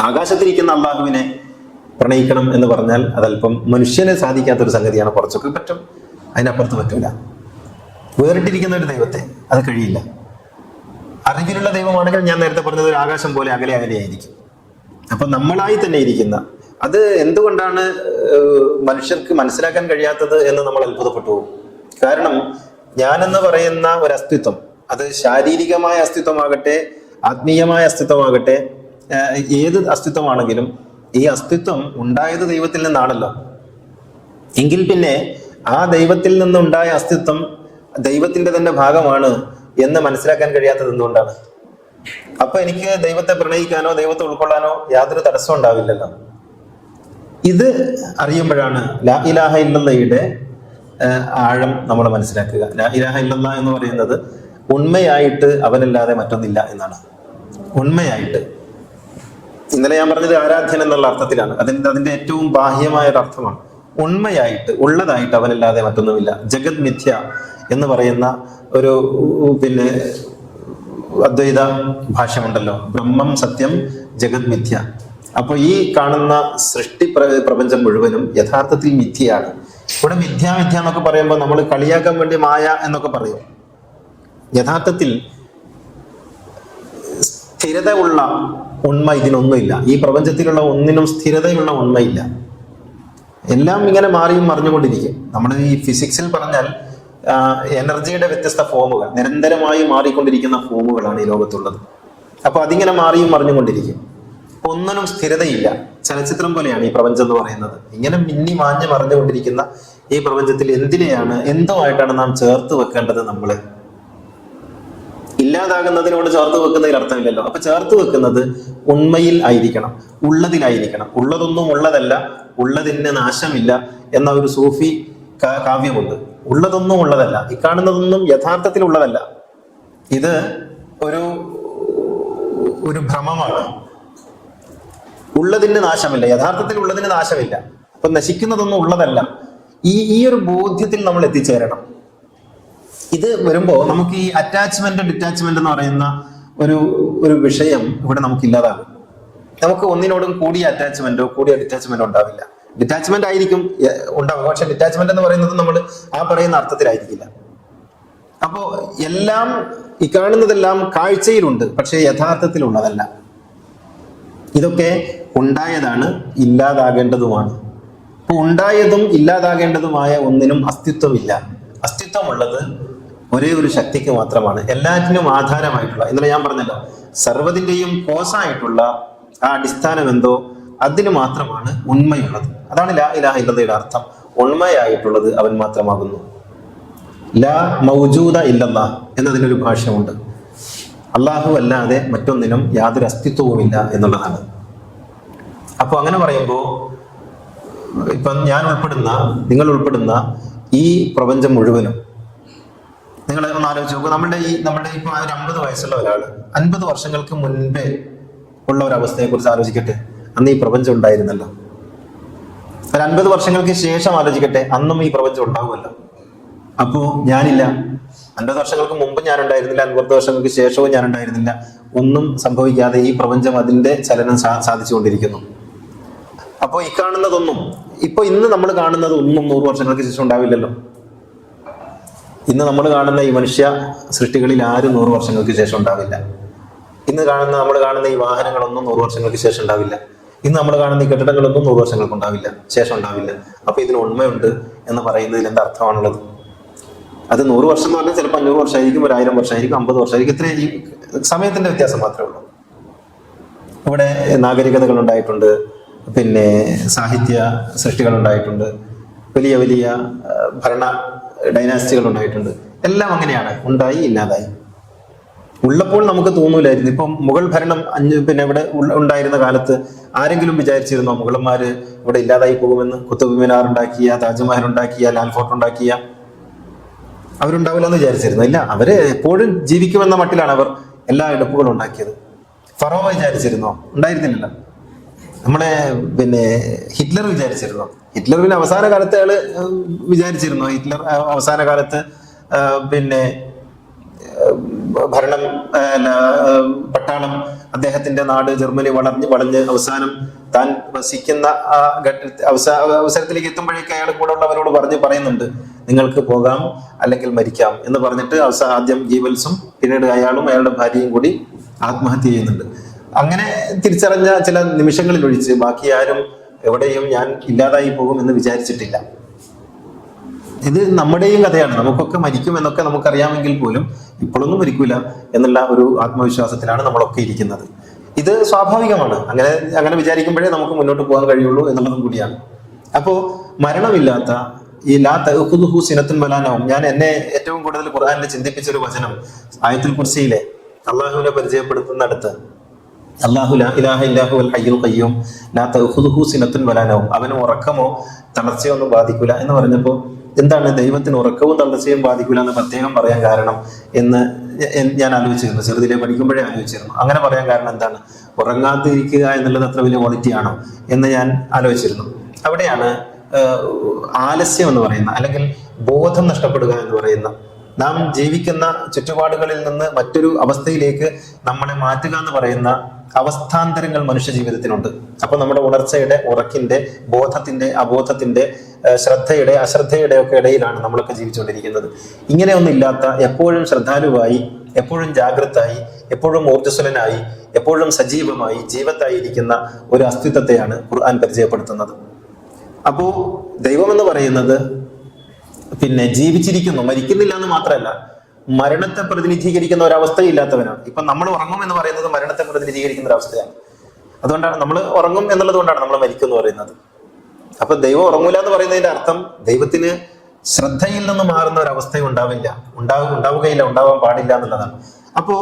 ആകാശത്തിരിക്കുന്ന അള്ളാഹുവിനെ പ്രണയിക്കണം എന്ന് പറഞ്ഞാൽ അതല്പം മനുഷ്യനെ സാധിക്കാത്തൊരു സംഗതിയാണ്. കുറച്ചൊക്കെ പറ്റും, അതിനപ്പുറത്ത് പറ്റൂല. വേറിട്ടിരിക്കുന്ന ഒരു ദൈവത്തെ അത് കഴിയില്ല. അറിവിലുള്ള ദൈവമാണെങ്കിൽ ഞാൻ നേരത്തെ പറഞ്ഞത് ഒരു ആകാശം പോലെ അകലെ അകലെയായിരിക്കും. അപ്പൊ നമ്മളായി തന്നെ ഇരിക്കുന്ന അത് എന്തുകൊണ്ടാണ് മനുഷ്യർക്ക് മനസ്സിലാക്കാൻ കഴിയാത്തത് എന്ന് നമ്മൾ അത്ഭുതപ്പെട്ടു പോകും. കാരണം ഞാനെന്ന് പറയുന്ന ഒരു അസ്തിത്വം, അത് ശാരീരികമായ അസ്തിത്വമാകട്ടെ ആത്മീയമായ അസ്തിത്വമാകട്ടെ, ഏത് അസ്തിത്വമാണെങ്കിലും ഈ അസ്തിത്വം ഉണ്ടായത് ദൈവത്തിൽ നിന്നാണല്ലോ. എങ്കിൽ പിന്നെ ആ ദൈവത്തിൽ നിന്നുണ്ടായ അസ്തിത്വം ദൈവത്തിന്റെ തന്നെ ഭാഗമാണ് എന്ന് മനസ്സിലാക്കാൻ കഴിയാത്തത് എന്തുകൊണ്ടാണ്? അപ്പൊ എനിക്ക് ദൈവത്തെ പ്രണയിക്കാനോ ദൈവത്തെ ഉൾക്കൊള്ളാനോ യാതൊരു തടസ്സം ഉണ്ടാവില്ലല്ലോ. ഇത് അറിയുമ്പോഴാണ് ലാ ഇലാഹ ഇല്ലല്ലയുടെ ആഴം നമ്മൾ മനസ്സിലാക്കുക. ലാ ഇലാഹ ഇല്ലല്ലാ എന്ന് പറയുന്നത് ഉണ്മയായിട്ട് അവനല്ലാതെ മറ്റൊന്നില്ല എന്നാണ്. ഉണ്മയായിട്ട്, ഇന്നലെ ഞാൻ പറഞ്ഞത് ആരാധ്യൻ എന്നുള്ള അർത്ഥത്തിലാണ്, അതിന്റെ ഏറ്റവും ബാഹ്യമായ ഒരു അർത്ഥമാണ്. ഉണ്മയായിട്ട്, ഉള്ളതായിട്ട് അവനല്ലാതെ മറ്റൊന്നുമില്ല. ജഗത് മിഥ്യ എന്ന് പറയുന്ന ഒരു അദ്വൈത ഭാഷ്യമുണ്ടല്ലോ, ബ്രഹ്മം സത്യം ജഗത് മിഥ്യ. അപ്പൊ ഈ കാണുന്ന സൃഷ്ടി പ്രപഞ്ചം മുഴുവനും യഥാർത്ഥത്തിൽ മിഥ്യയാണ്. ഇവിടെ മിഥ്യ എന്നൊക്കെ പറയുമ്പോൾ നമ്മൾ കളിയാക്കാൻ വേണ്ടി മായ എന്നൊക്കെ പറയും. യഥാർത്ഥത്തിൽ സ്ഥിരത ഉള്ള ഉണ്മ ഇതിനൊന്നുമില്ല. ഈ പ്രപഞ്ചത്തിലുള്ള ഒന്നിനും സ്ഥിരതയുള്ള ഉണ്മയില്ല. എല്ലാം ഇങ്ങനെ മാറിയും മറിഞ്ഞുകൊണ്ടിരിക്കും. നമ്മൾ ഈ ഫിസിക്സിൽ പറഞ്ഞാൽ എനർജിയുടെ വ്യത്യസ്ത ഫോമുകൾ, നിരന്തരമായി മാറിക്കൊണ്ടിരിക്കുന്ന ഫോമുകളാണ് ഈ ലോകത്തുള്ളത്. അപ്പൊ അതിങ്ങനെ മാറിയും മറിഞ്ഞുകൊണ്ടിരിക്കും. ഒന്നിനും സ്ഥിരതയില്ല. ചലച്ചിത്രം പോലെയാണ് ഈ പ്രപഞ്ചം എന്ന് പറയുന്നത്. ഇങ്ങനെ മിന്നി മാഞ്ഞ് മറിഞ്ഞുകൊണ്ടിരിക്കുന്ന ഈ പ്രപഞ്ചത്തിൽ എന്തോ ആയിട്ടാണ് നാം ചേർത്ത് വെക്കേണ്ടത്? നമ്മള് ഇല്ലാതാകുന്നതിനോട് ചേർത്ത് വെക്കുന്നതിൽ അർത്ഥമില്ലല്ലോ. അപ്പൊ ചേർത്ത് വെക്കുന്നത് ഉണ്മയിൽ ആയിരിക്കണം, ഉള്ളതിലായിരിക്കണം. ഉള്ളതൊന്നും ഉള്ളതല്ല, ഉള്ളതിന് നാശമില്ല എന്ന ഒരു സൂഫി കാവ്യമുണ്ട്. ഉള്ളതൊന്നും ഉള്ളതല്ല, ഈ കാണുന്നതൊന്നും യഥാർത്ഥത്തിൽ ഉള്ളതല്ല. ഇത് ഒരു ഭ്രമമാണ്. ഉള്ളതിന് നാശമില്ല, യഥാർത്ഥത്തിൽ ഉള്ളതിന് നാശമില്ല. അപ്പൊ നശിക്കുന്നതൊന്നും ഉള്ളതല്ല. ഈ ഒരു ബോധ്യത്തിൽ നമ്മൾ എത്തിച്ചേരണം. ഇത് വരുമ്പോ നമുക്ക് ഈ അറ്റാച്ച്മെന്റ് ഡിറ്റാച്ച്മെന്റ് എന്ന് പറയുന്ന ഒരു വിഷയം ഇവിടെ നമുക്ക് ഇല്ലാതാകും. നമുക്ക് ഒന്നിനോടും കൂടിയ അറ്റാച്ച്മെന്റോ കൂടിയ ഡിറ്റാച്ച്മെന്റോ ഉണ്ടാവില്ല. ഡിറ്റാച്ച്മെന്റ് ആയിരിക്കും ഉണ്ടാവുക, പക്ഷെ ഡിറ്റാച്ച്മെന്റ് എന്ന് പറയുന്നത് നമ്മൾ ആ പറയുന്ന അർത്ഥത്തിലായിരിക്കില്ല. അപ്പോ എല്ലാം ഈ കാണുന്നതെല്ലാം കാഴ്ചയിലുണ്ട്, പക്ഷെ യഥാർത്ഥത്തിലുള്ളതല്ല. ഇതൊക്കെ ഉണ്ടായതാണ്, ഇല്ലാതാകേണ്ടതുമാണ്. അപ്പൊ ഉണ്ടായതും ഇല്ലാതാകേണ്ടതുമായ ഒന്നിനും അസ്തിത്വമില്ല. അസ്തിത്വമുള്ളത് ഒരേ ഒരു ശക്തിക്ക് മാത്രമാണ്, എല്ലാറ്റിനും ആധാരമായിട്ടുള്ള. ഇന്നലെ ഞാൻ പറഞ്ഞല്ലോ, സർവ്വതിന്റെയും കോസായിട്ടുള്ള ആ അടിസ്ഥാനം എന്തോ അതിന് മാത്രമാണ് ഉണ്മയുള്ളത്. അതാണ് ലാ ഇലാഹ ഇല്ലല്ലയുടെ അർത്ഥം. ഉണ്മയായിട്ടുള്ളത് അവൻ മാത്രമാകുന്നു. ലാ മൗജൂദ ഇല്ലല്ലാഹ് എന്നതിനൊരു ഭാഷ്യമുണ്ട്. അള്ളാഹു അല്ലാതെ മറ്റൊന്നിനും യാതൊരു അസ്തിത്വവുമില്ല എന്നുള്ളതാണ്. അപ്പൊ അങ്ങനെ പറയുമ്പോൾ ഇപ്പം നിങ്ങൾ ഉൾപ്പെടുന്ന ഈ പ്രപഞ്ചം മുഴുവനും നിങ്ങൾ ഒന്ന് ആലോചിച്ച് നോക്കൂ. നമ്മുടെ ഇപ്പൊ ഒരു 50 വയസ്സുള്ള ഒരാള് 50 വർഷങ്ങൾക്ക് മുൻപേ ഉള്ള ഒരു അവസ്ഥയെ കുറിച്ച് ആലോചിക്കട്ടെ. അന്ന് ഈ പ്രപഞ്ചം ഉണ്ടായിരുന്നല്ലോ. ഒരു 50 വർഷങ്ങൾക്ക് ശേഷം ആലോചിക്കട്ടെ, അന്നും ഈ പ്രപഞ്ചം ഉണ്ടാവുമല്ലോ. അപ്പോ ഞാനില്ല. 50 വർഷങ്ങൾക്ക് മുമ്പ് ഞാൻ ഉണ്ടായിരുന്നില്ല, 50 വർഷങ്ങൾക്ക് ശേഷവും ഞാൻ ഉണ്ടായിരുന്നില്ല. ഒന്നും സംഭവിക്കാതെ ഈ പ്രപഞ്ചം അതിന്റെ ചലനം സാധിച്ചുകൊണ്ടിരിക്കുന്നു. അപ്പോൾ ഈ കാണുന്നതൊന്നും, ഇന്ന് നമ്മൾ കാണുന്നത് ഒന്നും 100 വർഷങ്ങൾക്ക് ശേഷം ഉണ്ടാവില്ലല്ലോ. ഇന്ന് നമ്മൾ കാണുന്ന ഈ മനുഷ്യ സൃഷ്ടികളിൽ ആരും 100 വർഷങ്ങൾക്ക് ശേഷം ഉണ്ടാവില്ല. നമ്മൾ കാണുന്ന ഈ വാഹനങ്ങളൊന്നും 100 വർഷങ്ങൾക്ക് ശേഷം ഉണ്ടാവില്ല. ഇന്ന് നമ്മൾ കാണുന്ന ഈ കെട്ടിടങ്ങളൊന്നും 100 വർഷങ്ങൾക്ക് ശേഷം ഉണ്ടാവില്ല. അപ്പൊ ഇതിന് ഉണ്മയുണ്ട് എന്ന് പറയുന്നതിൽ എന്താ അർത്ഥമാണുള്ളത്? അത് 100 വർഷം എന്ന് പറഞ്ഞാൽ ചിലപ്പോൾ 500 വർഷമായിരിക്കും, 1000 വർഷമായിരിക്കും, 50 വർഷമായിരിക്കും. ഇത്രയും ഈ സമയത്തിന്റെ വ്യത്യാസം മാത്രമേ ഉള്ളൂ. ഇവിടെ നാഗരികതകൾ ഉണ്ടായിട്ടുണ്ട്, പിന്നെ സാഹിത്യ സൃഷ്ടികൾ ഉണ്ടായിട്ടുണ്ട്, വലിയ വലിയ ഭരണ ഡൈനാസ്റ്റികൾ ഉണ്ടായിട്ടുണ്ട്. എല്ലാം അങ്ങനെയാണ്, ഉണ്ടായി ഇല്ലാതായി. ഉള്ളപ്പോൾ നമുക്ക് തോന്നൂലായിരുന്നു. ഇപ്പം മുഗൾ ഭരണം പിന്നെ ഇവിടെ ഉണ്ടായിരുന്ന കാലത്ത് ആരെങ്കിലും വിചാരിച്ചിരുന്നോ മുഗളന്മാര് ഇവിടെ ഇല്ലാതായി പോകുമെന്ന്? കുത്തബ് മിനാർ ഉണ്ടാക്കിയ, താജ്മഹൽ ഉണ്ടാക്കിയ, ലാൽ ഫോർട്ട് ഉണ്ടാക്കിയ അവരുണ്ടാവില്ല എന്ന് വിചാരിച്ചിരുന്നു? ഇല്ല, അവര് എപ്പോഴും ജീവിക്കുമെന്ന മട്ടിലാണ് അവർ എല്ലാ എടുപ്പുകളും ഉണ്ടാക്കിയത്. ഫറോവ വിചാരിച്ചിരുന്നോ? ഉണ്ടായിരുന്നില്ല. നമ്മളെ പിന്നെ ഹിറ്റ്ലർ വിചാരിച്ചിരുന്നോ? ഹിറ്റ്ലർ പിന്നെ അവസാന കാലത്ത് അയാള് വിചാരിച്ചിരുന്നോ? ഹിറ്റ്ലർ അവസാന കാലത്ത് പിന്നെ ഭരണം പട്ടാളം അദ്ദേഹത്തിന്റെ നാട് ജർമ്മനി വളഞ്ഞ് അവസാനം താൻ വസിക്കുന്ന അവസരത്തിലേക്ക് എത്തുമ്പോഴേക്ക് അയാൾ കൂടെ ഉള്ളവരോട് പറയുന്നുണ്ട്, നിങ്ങൾക്ക് പോകാം അല്ലെങ്കിൽ മരിക്കാം എന്ന് പറഞ്ഞിട്ട് ആദ്യം ഗീബൽസും പിന്നീട് അയാളും അയാളുടെ ഭാര്യയും കൂടി ആത്മഹത്യ ചെയ്യുന്നുണ്ട്. അങ്ങനെ തിരിച്ചറിഞ്ഞ ചില നിമിഷങ്ങളിൽ ഒഴിച്ച് ബാക്കി ആരും എവിടെയും ഞാൻ ഇല്ലാതായി പോകും എന്ന് വിചാരിച്ചിട്ടില്ല. ഇത് നമ്മുടെയും കഥയാണ്. നമുക്കൊക്കെ മരിക്കും എന്നൊക്കെ നമുക്കറിയാമെങ്കിൽ പോലും ഇപ്പോഴൊന്നും മരിക്കൂല എന്നുള്ള ഒരു ആത്മവിശ്വാസത്തിലാണ് നമ്മളൊക്കെ ഇരിക്കുന്നത്. ഇത് സ്വാഭാവികമാണ്. അങ്ങനെ വിചാരിക്കുമ്പോഴേ നമുക്ക് മുന്നോട്ട് പോകാൻ കഴിയുള്ളൂ എന്നുള്ളതും കൂടിയാണ്. അപ്പോ മരണമില്ലാത്ത ഈ ലാ തഅഖുദുഹു സിനത്തുൻ വലാ നൗം, ഞാൻ എന്നെ ഏറ്റവും കൂടുതൽ ഖുർആനിൽ ചിന്തിപ്പിച്ച ഒരു വചനം ആയത്തുൽ കുർസിയിലെ അള്ളാഹുവിനെ പരിചയപ്പെടുത്തുന്നിടത്ത് അല്ലാഹു ലാ ഇലാഹ ഇല്ലാ ഹുവൽ ഹയ്യുൽ ഖയ്യൂം ലാ തഅഖുദുഹു സിനത്തുൻ വലാ നൗം, അവന് ഉറക്കമോ തളർച്ചയോ ഒന്നും ബാധിക്കൂല എന്ന് പറഞ്ഞപ്പോൾ എന്താണ് ദൈവത്തിന് ഉറക്കവും തളർച്ചയും ബാധിക്കൂല എന്ന് പ്രത്യേകം പറയാൻ കാരണം എന്ന് ഞാൻ ആലോചിച്ചിരുന്നു. ചെറുതിലെ പഠിക്കുമ്പോഴേ ആലോചിച്ചിരുന്നു. അങ്ങനെ പറയാൻ കാരണം എന്താണ്? ഉറങ്ങാതിരിക്കുക എന്നുള്ളത് അത്ര വലിയ ക്വാളിറ്റി ആണോ എന്ന് ഞാൻ ആലോചിച്ചിരുന്നു. അവിടെയാണ് ആലസ്യം എന്ന് പറയുന്ന, അല്ലെങ്കിൽ ബോധം നഷ്ടപ്പെടുക എന്ന് പറയുന്ന, നാം ജീവിക്കുന്ന ചുറ്റുപാടുകളിൽ നിന്ന് മറ്റൊരു അവസ്ഥയിലേക്ക് നമ്മളെ മാറ്റുക എന്ന് പറയുന്ന അവസ്ഥാന്തരങ്ങൾ മനുഷ്യ ജീവിതത്തിനുണ്ട്. അപ്പൊ നമ്മുടെ ഉണർച്ചയുടെ, ഉറക്കിന്റെ, ബോധത്തിന്റെ, അബോധത്തിന്റെ, ശ്രദ്ധയുടെ, അശ്രദ്ധയുടെ ഒക്കെ ഇടയിലാണ് നമ്മളൊക്കെ ജീവിച്ചുകൊണ്ടിരിക്കുന്നത്. ഇങ്ങനെയൊന്നും ഇല്ലാത്ത, എപ്പോഴും ശ്രദ്ധാലുവായി, എപ്പോഴും ജാഗ്രതായി, എപ്പോഴും ഊർജ്ജസ്വലനായി, എപ്പോഴും സജീവമായി ജീവത്തായിരിക്കുന്ന ഒരു അസ്തിത്വത്തെയാണ് ഖുർആൻ പരിചയപ്പെടുത്തുന്നത്. അപ്പോ ദൈവം എന്ന് പറയുന്നത് പിന്നെ ജീവിച്ചിരിക്കുന്നു, മരിക്കുന്നില്ല എന്ന് മാത്രമല്ല, മരണത്തെ പ്രതിനിധീകരിക്കുന്ന ഒരവസ്ഥയില്ലാത്തവനാണ്. ഇപ്പൊ നമ്മൾ ഉറങ്ങും എന്ന് പറയുന്നത് മരണത്തെ പ്രതിനിധീകരിക്കുന്ന ഒരു അവസ്ഥയാണ്. അതുകൊണ്ടാണ് നമ്മൾ ഉറങ്ങും എന്നുള്ളത് കൊണ്ടാണ് നമ്മൾ മരിക്കും എന്ന് പറയുന്നത്. അപ്പൊ ദൈവം ഉറങ്ങൂല എന്ന് പറയുന്നതിന്റെ അർത്ഥം ദൈവത്തിന് ശ്രദ്ധയിൽ നിന്ന് മാറുന്ന ഒരവസ്ഥ ഉണ്ടാവുകയില്ല, ഉണ്ടാവാൻ പാടില്ല എന്നുള്ളതാണ്. അപ്പോ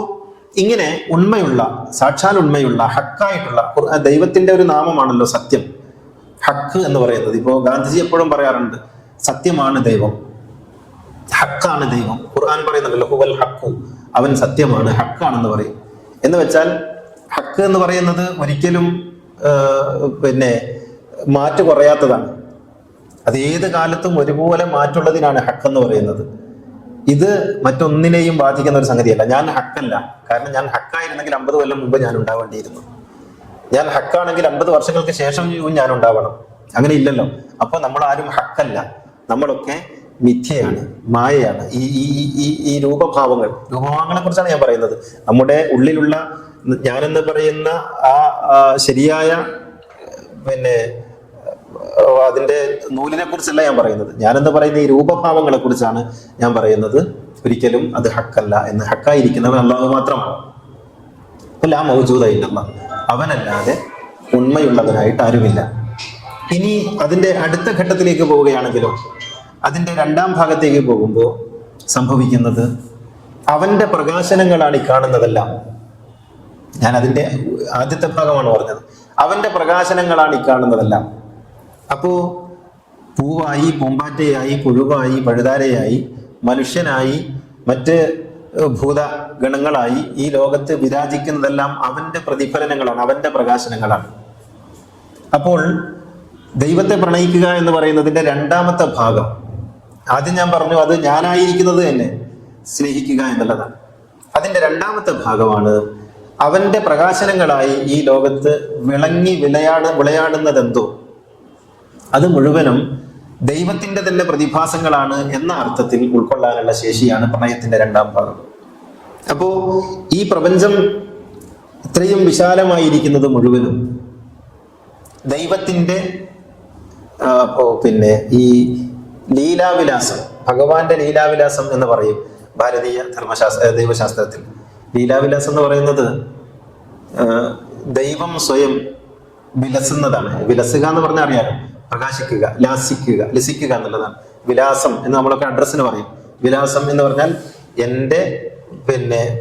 ഇങ്ങനെ ഉണ്മയുള്ള, സാക്ഷാൽ ഉണ്മയുള്ള, ഹക്കായിട്ടുള്ള ദൈവത്തിന്റെ ഒരു നാമമാണല്ലോ സത്യം, ഹക്ക് എന്ന് പറയുന്നത്. ഇപ്പോ ഗാന്ധിജി എപ്പോഴും പറയാറുണ്ട്, സത്യമാണ് ദൈവം, ഹക്കാണ് ദൈവം. ഖുർആൻ പറയുന്നുണ്ടല്ലോ ഹുവൽ ഹക്കു, അവൻ സത്യമാണ്, ഹക്കാണെന്ന് പറയും. എന്ന് വെച്ചാൽ ഹക്ക് എന്ന് പറയുന്നത് ഒരിക്കലും പിന്നെ മാറ്റു കുറയാത്തതാണ്. അത് ഏത് കാലത്തും ഒരുപോലെ മാറ്റുള്ളതിനാണ് ഹക്ക് എന്ന് പറയുന്നത്. ഇത് മറ്റൊന്നിനെയും ബാധിക്കുന്ന ഒരു സംഗതിയല്ല. ഞാൻ ഹക്കല്ല, കാരണം ഞാൻ ഹക്കായിരുന്നെങ്കിൽ 50 കൊല്ലം മുമ്പ് ഞാൻ ഉണ്ടാവേണ്ടിയിരുന്നു. ഞാൻ ഹക്കാണെങ്കിൽ 50 വർഷങ്ങൾക്ക് ശേഷം ഞാൻ ഉണ്ടാവണം. അങ്ങനെ ഇല്ലല്ലോ. അപ്പൊ നമ്മൾ ആരും ഹക്കല്ല, നമ്മളൊക്കെ മിഥ്യയാണ്, മായയാണ്. ഈ രൂപഭാവങ്ങളെ കുറിച്ചാണ് ഞാൻ പറയുന്നത്. നമ്മുടെ ഉള്ളിലുള്ള ഞാനെന്ന് പറയുന്ന ആ ശരിയായ പിന്നെ അതിന്റെ നൂലിനെ കുറിച്ചല്ല ഞാൻ പറയുന്നത്. ഞാനെന്ന് പറയുന്ന ഈ രൂപഭാവങ്ങളെ കുറിച്ചാണ് ഞാൻ പറയുന്നത്. ഒരിക്കലും അത് ഹക്കല്ല എന്ന്. ഹക്കായിരിക്കുന്നവൻ അല്ലാഹു മാത്രമാണ്. ലാ മൗജൂദ ഇല്ലല്ലാഹ്, അവനല്ലാതെ ഉണ്മയുള്ളവനായിട്ട് ആരുമില്ല. ഇനി അതിന്റെ അടുത്ത ഘട്ടത്തിലേക്ക് പോവുകയാണെങ്കിലോ, അതിന്റെ രണ്ടാം ഭാഗത്തേക്ക് പോകുമ്പോൾ സംഭവിക്കുന്നത് അവന്റെ പ്രകാശനങ്ങളാണ് ഈ കാണുന്നതെല്ലാം. ഞാൻ അതിന്റെ ആദ്യത്തെ ഭാഗമാണ് പറഞ്ഞത്. അവന്റെ പ്രകാശനങ്ങളാണ് ഈ കാണുന്നതെല്ലാം. അപ്പോ പൂവായി, പൂമ്പാറ്റയായി, പുഴുവായി, പഴുതാരയായി, മനുഷ്യനായി, മറ്റ് ഭൂതഗണങ്ങളായി ഈ ലോകത്ത് വിരാജിക്കുന്നതെല്ലാം അവന്റെ പ്രതിഫലനങ്ങളാണ്, അവന്റെ പ്രകാശനങ്ങളാണ്. അപ്പോൾ ദൈവത്തെ പ്രണയിക്കുക എന്ന് പറയുന്നതിന്റെ രണ്ടാമത്തെ ഭാഗം, ആദ്യം ഞാൻ പറഞ്ഞു അത് ഞാനായിരിക്കുന്നത് തന്നെ സ്നേഹിക്കുക എന്നുള്ളതാണ്. അതിന്റെ രണ്ടാമത്തെ ഭാഗമാണ് അവന്റെ പ്രകാശനങ്ങളായി ഈ ലോകത്ത് വിളയാടുന്നതെന്തോ അത് മുഴുവനും ദൈവത്തിന്റെ തന്നെ പ്രതിഭാസങ്ങളാണ് എന്ന അർത്ഥത്തിൽ ഉൾക്കൊള്ളാനുള്ള ശേഷിയാണ് പ്രണയത്തിന്റെ രണ്ടാം ഭാഗം. അപ്പോ ഈ പ്രപഞ്ചം ഇത്രയും വിശാലമായിരിക്കുന്നത് മുഴുവനും ദൈവത്തിന്റെ പിന്നെ ഈ ലീലാവിലാസം, ഭഗവാന്റെ ലീലാവിലാസം എന്ന് പറയും ഭാരതീയ ദൈവശാസ്ത്രത്തിൽ. ലീലാവിലാസം എന്ന് പറയുന്നത് ദൈവം സ്വയം വിലസുന്നതാണ്. വിലസുക എന്ന് പറഞ്ഞാൽ അറിയാലോ, പ്രകാശിക്കുക, ലസിക്കുക എന്നുള്ളതാണ്. വിലാസം എന്ന് നമ്മളൊക്കെ അഡ്രസ്സിന് പറയും. വിലാസം എന്ന് പറഞ്ഞാൽ എൻ്റെ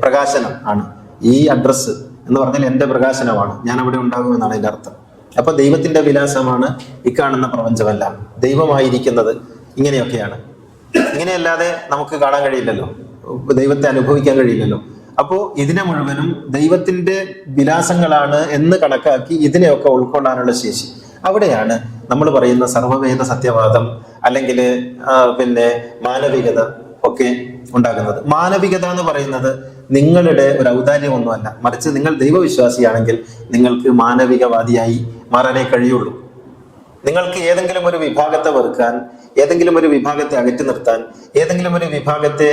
പ്രകാശനം ആണ്. ഈ അഡ്രസ്സ് എന്ന് പറഞ്ഞാൽ എൻ്റെ പ്രകാശനമാണ്, ഞാൻ അവിടെ ഉണ്ടാകുമെന്നാണ് അതിൻ്റെ അർത്ഥം. അപ്പൊ ദൈവത്തിന്റെ വിലാസമാണ് ഈ കാണുന്ന പ്രപഞ്ചമെല്ലാം. ദൈവമായിരിക്കുന്നത് ഇങ്ങനെയൊക്കെയാണ്. ഇങ്ങനെയല്ലാതെ നമുക്ക് കാണാൻ കഴിയില്ലല്ലോ, ദൈവത്തെ അനുഭവിക്കാൻ കഴിയില്ലല്ലോ. അപ്പോ ഇതിനെ മുഴുവനും ദൈവത്തിന്റെ വിലാസങ്ങളാണ് എന്ന് കണക്കാക്കി ഇതിനെയൊക്കെ ഉൾക്കൊള്ളാനുള്ള ശേഷി, അവിടെയാണ് നമ്മൾ പറയുന്ന സർവവേദ സത്യവാദം അല്ലെങ്കിൽ മാനവികത ഒക്കെ ഉണ്ടാകുന്നത്. മാനവികത എന്ന് പറയുന്നത് നിങ്ങളുടെ ഒരു ഔദാര്യമൊന്നുമല്ല, മറിച്ച് നിങ്ങൾ ദൈവവിശ്വാസിയാണെങ്കിൽ നിങ്ങൾക്ക് മാനവികവാദിയായി മാറാനേ കഴിയുള്ളൂ. നിങ്ങൾക്ക് ഏതെങ്കിലും ഒരു വിഭാഗത്തെ വെറുക്കാൻ, ഏതെങ്കിലും ഒരു വിഭാഗത്തെ അകറ്റി നിർത്താൻ, ഏതെങ്കിലും ഒരു വിഭാഗത്തെ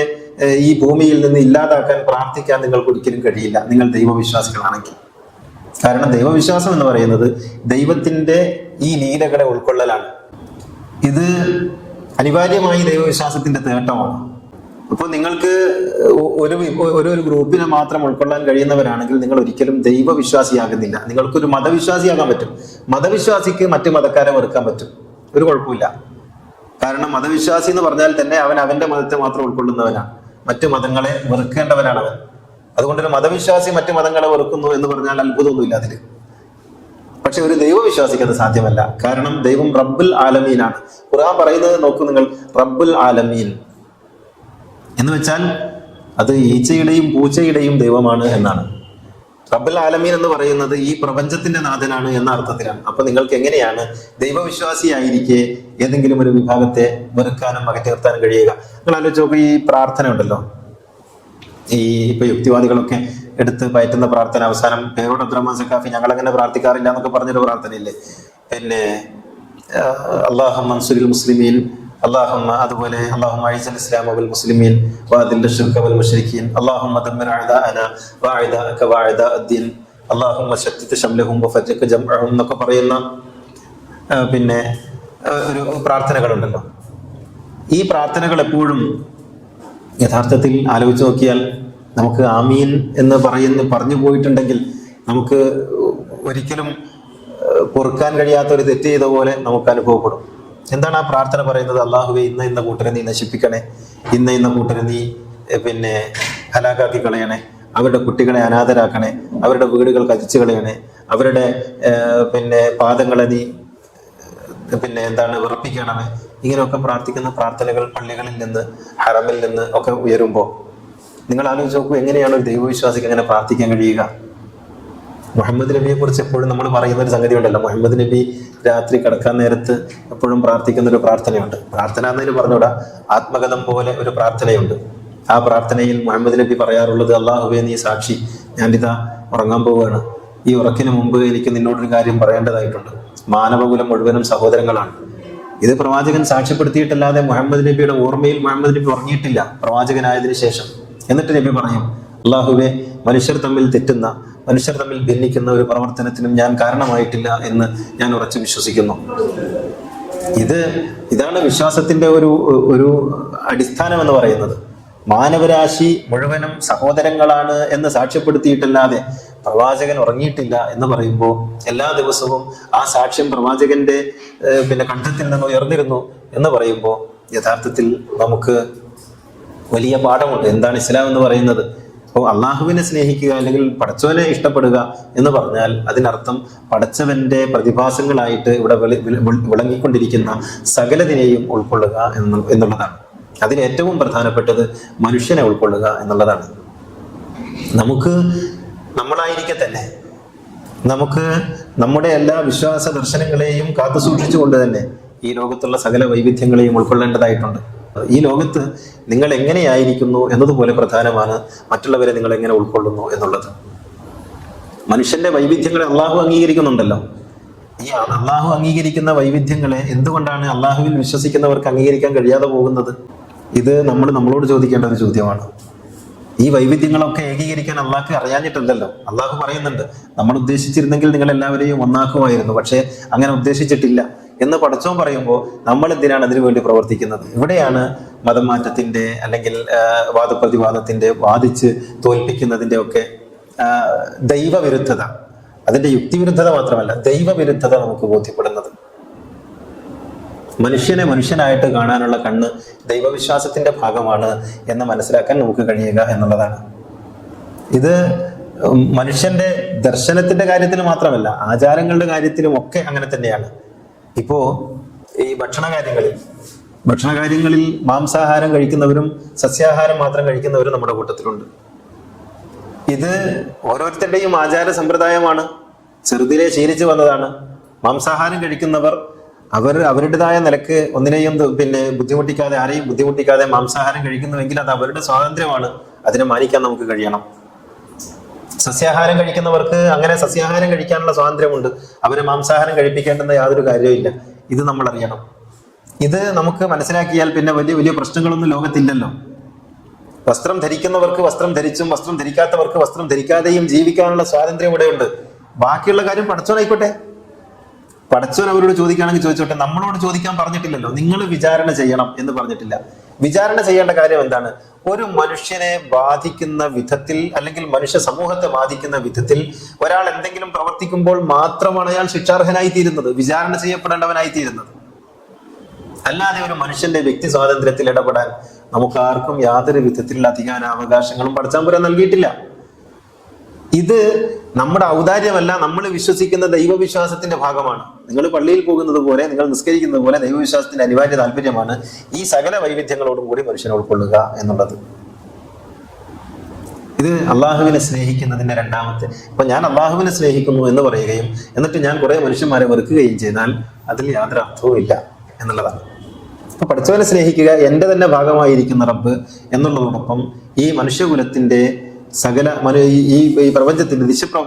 ഈ ഭൂമിയിൽ നിന്ന് ഇല്ലാതാക്കാൻ പ്രാർത്ഥിക്കാൻ നിങ്ങൾക്ക് ഒരിക്കലും കഴിയില്ല, നിങ്ങൾ ദൈവവിശ്വാസികളാണെങ്കിൽ. കാരണം ദൈവവിശ്വാസം എന്ന് പറയുന്നത് ദൈവത്തിന്റെ ഈ ലീലകളെ ഉൾക്കൊള്ളലാണ്. ഇത് അനിവാര്യമായി ദൈവവിശ്വാസത്തിന്റെ തേട്ടമാണ്. അപ്പോൾ നിങ്ങൾക്ക് ഒരു ഗ്രൂപ്പിനെ മാത്രം ഉൾക്കൊള്ളാൻ കഴിയുന്നവരാണെങ്കിൽ നിങ്ങൾ ഒരിക്കലും ദൈവവിശ്വാസിയാകുന്നില്ല. നിങ്ങൾക്കൊരു മതവിശ്വാസിയാകാൻ പറ്റും. മതവിശ്വാസിക്ക് മറ്റു മതക്കാരെ വെറുക്കാൻ പറ്റും, ഒരു കുഴപ്പമില്ല. കാരണം മതവിശ്വാസി എന്ന് പറഞ്ഞാൽ തന്നെ അവൻ അവന്റെ മതത്തെ മാത്രം ഉൾക്കൊള്ളുന്നവനാണ്, മറ്റു മതങ്ങളെ വെറുക്കേണ്ടവനാണ് അവൻ. അതുകൊണ്ടൊരു മതവിശ്വാസി മറ്റു മതങ്ങളെ വെറുക്കുന്നു എന്ന് പറഞ്ഞാൽ അത്ഭുതമൊന്നുമില്ല അതിൽ. പക്ഷെ ഒരു ദൈവവിശ്വാസിക്ക് അത് സാധ്യമല്ല. കാരണം ദൈവം റബ്ബുൽ ആലമീനാണ്. ഖുർആൻ പറയുന്നത് നോക്കൂ നിങ്ങൾ, റബ്ബുൽ ആലമീൻ എന്ന് വെച്ചാൽ അത് ഈച്ചയുടെയും പൂച്ചയുടെയും ദൈവമാണ് എന്നാണ്. റബ്ബുൽ ആലമീൻ എന്ന് പറയുന്നത് ഈ പ്രപഞ്ചത്തിന്റെ നാഥനാണ് എന്ന അർത്ഥത്തിലാണ്. അപ്പൊ നിങ്ങൾക്ക് എങ്ങനെയാണ് ദൈവവിശ്വാസിയായിരിക്കെ ഏതെങ്കിലും ഒരു വിഭാഗത്തെ വെറുക്കാനും അകറ്റി നിർത്താനും കഴിയുക? നിങ്ങൾ ആലോചിച്ച് നോക്കുക, ഈ പ്രാർത്ഥന ഉണ്ടല്ലോ, ഇപ്പൊ യുക്തിവാദികളൊക്കെ എടുത്ത് പയറ്റുന്ന പ്രാർത്ഥന, അവസാനം പേരോട് അബ്ദുറഹ്മാൻ സഖാഫി ഞങ്ങൾ അങ്ങനെ പ്രാർത്ഥിക്കാറില്ല എന്നൊക്കെ പറഞ്ഞൊരു പ്രാർത്ഥനയില്ലേ, അല്ലാഹുമ്മ മൻസുരിൽ മുസ്ലിമീൻ, അല്ലാഹുമ്മ, അതുപോലെ അല്ലാഹുമ്മ അഇസ്സൽ ഇസ്ലാമ വൽ മുസ്ലിമീൻ വഅദില്ല ശിർക വൽ മുശ്രിക്കീൻ, അല്ലാഹുമ്മ ദമ്മിർ അഅദാഅനാ വഅഅദാഅക വഅഅദാഅദ്ദീൻ, അല്ലാഹുമ്മ ശത്തിത് ശംലഹും വഫജ്ജക ജംഅഹും എന്നൊക്കെ പറയുന്ന ഒരു പ്രാർത്ഥനകളുണ്ടല്ലോ. ഈ പ്രാർത്ഥനകൾ എപ്പോഴും യഥാർത്ഥത്തിൽ ആലോചിച്ച് നോക്കിയാൽ നമുക്ക് ആമീൻ എന്ന് പറഞ്ഞു പോയിട്ടുണ്ടെങ്കിൽ നമുക്ക് ഒരിക്കലും പൊറുക്കാൻ കഴിയാത്ത ഒരു തെറ്റ് ചെയ്ത പോലെ നമുക്ക് അനുഭവപ്പെടും. എന്താണ് ആ പ്രാർത്ഥന പറയുന്നത്? അല്ലാഹുവേ, ഇന്ന കൂട്ടരെ നീ നശിപ്പിക്കണേ, ഇന്ന കൂട്ടരെ നീ ഹലാക്കാക്കി കളയണേ, അവരുടെ കുട്ടികളെ അനാഥരാക്കണേ, അവരുടെ വീടുകൾ കത്തിച്ചു കളയണേ, അവരുടെ പാദങ്ങളെ നീ വിറപ്പിക്കണമേ. ഇങ്ങനെയൊക്കെ പ്രാർത്ഥിക്കുന്ന പ്രാർത്ഥനകൾ പള്ളികളിൽ നിന്ന്, ഹറമിൽ നിന്ന് ഒക്കെ ഉയരുമ്പോൾ നിങ്ങൾ ആലോചിച്ച് നോക്കൂ, എങ്ങനെയാണ് ഒരു ദൈവവിശ്വാസിക്ക് അങ്ങനെ പ്രാർത്ഥിക്കാൻ കഴിയുക? മുഹമ്മദ് നബിയെ കുറിച്ച് എപ്പോഴും നമ്മൾ പറയുന്ന ഒരു സംഗതി ഉണ്ടല്ലോ, മുഹമ്മദ് നബി രാത്രി കിടക്കാൻ നേരത്ത് എപ്പോഴും പ്രാർത്ഥിക്കുന്ന ഒരു പ്രാർത്ഥനയുണ്ട്. പ്രാർത്ഥന എന്നതിന് പറഞ്ഞൂടാ, ആത്മകഥം പോലെ ഒരു പ്രാർത്ഥനയുണ്ട്. ആ പ്രാർത്ഥനയിൽ മുഹമ്മദ് നബി പറയാറുള്ളത്, അല്ലാഹുവേ നീ സാക്ഷി, ഞാനിതാ ഉറങ്ങാൻ പോവുകയാണ്. ഈ ഉറക്കിന് മുമ്പ് എനിക്ക് നിന്നോടൊരു കാര്യം പറയേണ്ടതായിട്ടുണ്ട്. മാനവകുലം മുഴുവനും സഹോദരങ്ങളാണ്. ഇത് പ്രവാചകൻ സാക്ഷ്യപ്പെടുത്തിയിട്ടല്ലാതെ മുഹമ്മദ് നബിയുടെ ഓർമ്മയിൽ മുഹമ്മദ് നബി ഉറങ്ങിയിട്ടില്ല പ്രവാചകനായതിനു ശേഷം. എന്നിട്ട് നബി പറയും, അല്ലാഹുവേ, മനുഷ്യർ തമ്മിൽ തെറ്റുന്ന, മനുഷ്യർ തമ്മിൽ ഭിന്നിക്കുന്ന ഒരു പ്രവർത്തനത്തിനും ഞാൻ കാരണമായിട്ടില്ല എന്ന് ഞാൻ ഉറച്ചു വിശ്വസിക്കുന്നു. ഇതാണ് വിശ്വാസത്തിന്റെ ഒരു അടിസ്ഥാനം എന്ന് പറയുന്നത്. മാനവരാശി മുഴുവനും സഹോദരങ്ങളാണ് എന്ന് സാക്ഷ്യപ്പെടുത്തിയിട്ടല്ലാതെ പ്രവാചകൻ ഉറങ്ങിയിട്ടില്ല എന്ന് പറയുമ്പോൾ എല്ലാ ദിവസവും ആ സാക്ഷ്യം പ്രവാചകന്റെ കണ്ഠത്തിൽ നിന്ന് ഉയർന്നിരുന്നു എന്ന് പറയുമ്പോൾ യഥാർത്ഥത്തിൽ നമുക്ക് വലിയ പാഠമുണ്ട്. എന്താണ് ഇസ്ലാം എന്ന് പറയുന്നത്? അപ്പോൾ അള്ളാഹുവിനെ സ്നേഹിക്കുക അല്ലെങ്കിൽ പടച്ചവനെ ഇഷ്ടപ്പെടുക എന്ന് പറഞ്ഞാൽ അതിനർത്ഥം പടച്ചവന്റെ പ്രതിഭാസങ്ങളായിട്ട് ഇവിടെ വിളങ്ങിക്കൊണ്ടിരിക്കുന്ന സകലതിനെയും ഉൾക്കൊള്ളുക എന്നുള്ളതാണ്. അതിന് ഏറ്റവും പ്രധാനപ്പെട്ടത് മനുഷ്യനെ ഉൾക്കൊള്ളുക എന്നുള്ളതാണ്. നമ്മളായിരിക്കെ തന്നെ നമുക്ക് നമ്മുടെ എല്ലാ വിശ്വാസ ദർശനങ്ങളെയും കാത്തു സൂക്ഷിച്ചുകൊണ്ട് തന്നെ ഈ ലോകത്തുള്ള സകല വൈവിധ്യങ്ങളെയും ഉൾക്കൊള്ളേണ്ടതായിട്ടുണ്ട്. ഈ ലോകത്ത് നിങ്ങൾ എങ്ങനെയായിരിക്കുന്നു എന്നതുപോലെ പ്രധാനമാണ് മറ്റുള്ളവരെ നിങ്ങൾ എങ്ങനെ ഉൾക്കൊള്ളുന്നു എന്നുള്ളത്. മനുഷ്യന്റെ വൈവിധ്യങ്ങളെ അള്ളാഹു അംഗീകരിക്കുന്നുണ്ടല്ലോ. ഈ അള്ളാഹു അംഗീകരിക്കുന്ന വൈവിധ്യങ്ങളെ എന്തുകൊണ്ടാണ് അള്ളാഹുവിൽ വിശ്വസിക്കുന്നവർക്ക് അംഗീകരിക്കാൻ കഴിയാതെ പോകുന്നത്? ഇത് നമ്മളോട് ചോദിക്കേണ്ട ഒരു ചോദ്യമാണ്. ഈ വൈവിധ്യങ്ങളൊക്കെ ഏകീകരിക്കാൻ അള്ളാഹ്ക്ക് അറിയാഞ്ഞിട്ടല്ലല്ലോ. അള്ളാഹു പറയുന്നുണ്ട്, നമ്മൾ ഉദ്ദേശിച്ചിരുന്നെങ്കിൽ നിങ്ങൾ എല്ലാവരെയും ഒന്നാക്കുമായിരുന്നു, പക്ഷേ അങ്ങനെ ഉദ്ദേശിച്ചിട്ടില്ല. എന്ന് പടച്ചോൻ പറയുമ്പോൾ നമ്മൾ എന്തിനാണ് അതിനു വേണ്ടി പ്രവർത്തിക്കുന്നത്? ഇവിടെയാണ് മതം മാറ്റത്തിന്റെ അല്ലെങ്കിൽ വാദപ്രതിവാദത്തിന്റെ, വാദിച്ച് തോൽപ്പിക്കുന്നതിന്റെ ഒക്കെ ദൈവവിരുദ്ധത, അതിന്റെ യുക്തിവിരുദ്ധത മാത്രമല്ല ദൈവവിരുദ്ധത നമുക്ക് ബോധ്യപ്പെടുന്നത്. മനുഷ്യനെ മനുഷ്യനായിട്ട് കാണാനുള്ള കണ്ണ് ദൈവവിശ്വാസത്തിന്റെ ഭാഗമാണ് എന്ന് മനസ്സിലാക്കാൻ നമുക്ക് കഴിയുക എന്നുള്ളതാണ്. ഇത് മനുഷ്യന്റെ ദർശനത്തിന്റെ കാര്യത്തിൽ മാത്രമല്ല, ആചാരങ്ങളുടെ കാര്യത്തിലും ഒക്കെ അങ്ങനെ തന്നെയാണ്. ഇപ്പോ ഈ ഭക്ഷണകാര്യങ്ങളിൽ മാംസാഹാരം കഴിക്കുന്നവരും സസ്യാഹാരം മാത്രം കഴിക്കുന്നവരും നമ്മുടെ കൂട്ടത്തിലുണ്ട്. ഇത് ഓരോരുത്തരുടെയും ആചാര സമ്പ്രദായമാണ്, ചെറുതിലെ ശീലിച്ചു വന്നതാണ്. മാംസാഹാരം കഴിക്കുന്നവർ അവരുടേതായ നിലക്ക് ഒന്നിനെയും ബുദ്ധിമുട്ടിക്കാതെ, ആരെയും ബുദ്ധിമുട്ടിക്കാതെ മാംസാഹാരം കഴിക്കുന്നുവെങ്കിൽ അത് അവരുടെ സ്വാതന്ത്ര്യമാണ്, അതിനെ മാനിക്കാൻ നമുക്ക് കഴിയണം. സസ്യാഹാരം കഴിക്കുന്നവർക്ക് അങ്ങനെ സസ്യാഹാരം കഴിക്കാനുള്ള സ്വാതന്ത്ര്യമുണ്ട്, അവരെ മാംസാഹാരം കഴിപ്പിക്കേണ്ടെന്ന യാതൊരു കാര്യവുമില്ല. ഇത് നമ്മൾ അറിയണം. ഇത് നമുക്ക് മനസ്സിലാക്കിയാൽ പിന്നെ വലിയ വലിയ പ്രശ്നങ്ങളൊന്നും ലോകത്തില്ലല്ലോ. വസ്ത്രം ധരിക്കുന്നവർക്ക് വസ്ത്രം ധരിച്ചും വസ്ത്രം ധരിക്കാത്തവർക്ക് വസ്ത്രം ധരിക്കാതെയും ജീവിക്കാനുള്ള സ്വാതന്ത്ര്യം ഇവിടെയുണ്ട്. ബാക്കിയുള്ള കാര്യം പടച്ചോനായിക്കോട്ടെ, പടച്ചോൻ അവരോട് ചോദിക്കുകയാണെങ്കിൽ ചോദിച്ചോട്ടെ. നമ്മളോട് ചോദിക്കാൻ പറഞ്ഞിട്ടില്ലല്ലോ, നിങ്ങൾ വിചാരണ ചെയ്യണം എന്ന് പറഞ്ഞിട്ടില്ല. വിചാരണ ചെയ്യേണ്ട കാര്യം എന്താണ്? ഒരു മനുഷ്യനെ ബാധിക്കുന്ന വിധത്തിൽ അല്ലെങ്കിൽ മനുഷ്യ സമൂഹത്തെ ബാധിക്കുന്ന വിധത്തിൽ ഒരാൾ എന്തെങ്കിലും പ്രവർത്തിക്കുമ്പോൾ മാത്രമാണ് അയാൾ ശിക്ഷാർഹനായി തീരുന്നത്, വിചാരണ ചെയ്യപ്പെടേണ്ടവനായി തീരുന്നത്. അല്ലാതെ ഒരു മനുഷ്യന്റെ വ്യക്തി സ്വാതന്ത്ര്യത്തിൽ ഇടപെടാൻ നമുക്ക് ആർക്കും യാതൊരു വിധത്തിലുള്ള അധികാരാവകാശങ്ങളും പടച്ചാമ്പുരാൻ നൽകിയിട്ടില്ല. ഇത് നമ്മുടെ ഔദാര്യമല്ല, നമ്മൾ വിശ്വസിക്കുന്ന ദൈവവിശ്വാസത്തിന്റെ ഭാഗമാണ്. നിങ്ങൾ പള്ളിയിൽ പോകുന്നത് പോലെ, നിങ്ങൾ നിസ്കരിക്കുന്നത് പോലെ ദൈവവിശ്വാസത്തിന്റെ അനിവാര്യ താല്പര്യമാണ് ഈ സകല വൈവിധ്യങ്ങളോടും കൂടി മനുഷ്യനെ ഉൾക്കൊള്ളുക എന്നുള്ളത്. ഇത് അള്ളാഹുവിനെ സ്നേഹിക്കുന്നതിന്റെ രണ്ടാമത്തെ. അപ്പൊ ഞാൻ അള്ളാഹുവിനെ സ്നേഹിക്കുന്നു എന്ന് പറയുകയും എന്നിട്ട് ഞാൻ കുറെ മനുഷ്യന്മാരെ വെറുക്കുകയും ചെയ്താൽ അതിൽ യാതൊരു അർത്ഥവും ഇല്ല എന്നുള്ളതാണ്. അപ്പൊ പഠിച്ചവനെ സ്നേഹിക്കുക എന്റെ തന്നെ ഭാഗമായിരിക്കുന്ന റബ്ബ് എന്നുള്ളതോടൊപ്പം ഈ മനുഷ്യകുലത്തിന്റെ സകല ഈ പ്രപഞ്ചത്തിന്റെ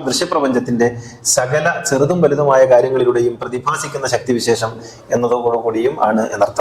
ദൃശ്യപ്രപഞ്ചത്തിന്റെ സകല ചെറുതും വലുതുമായ കാര്യങ്ങളിലൂടെയും പ്രതിഭാസിക്കുന്ന ശക്തിവിശേഷം എന്നതോടുകൂടിയും ആണ് എന്നർത്ഥം.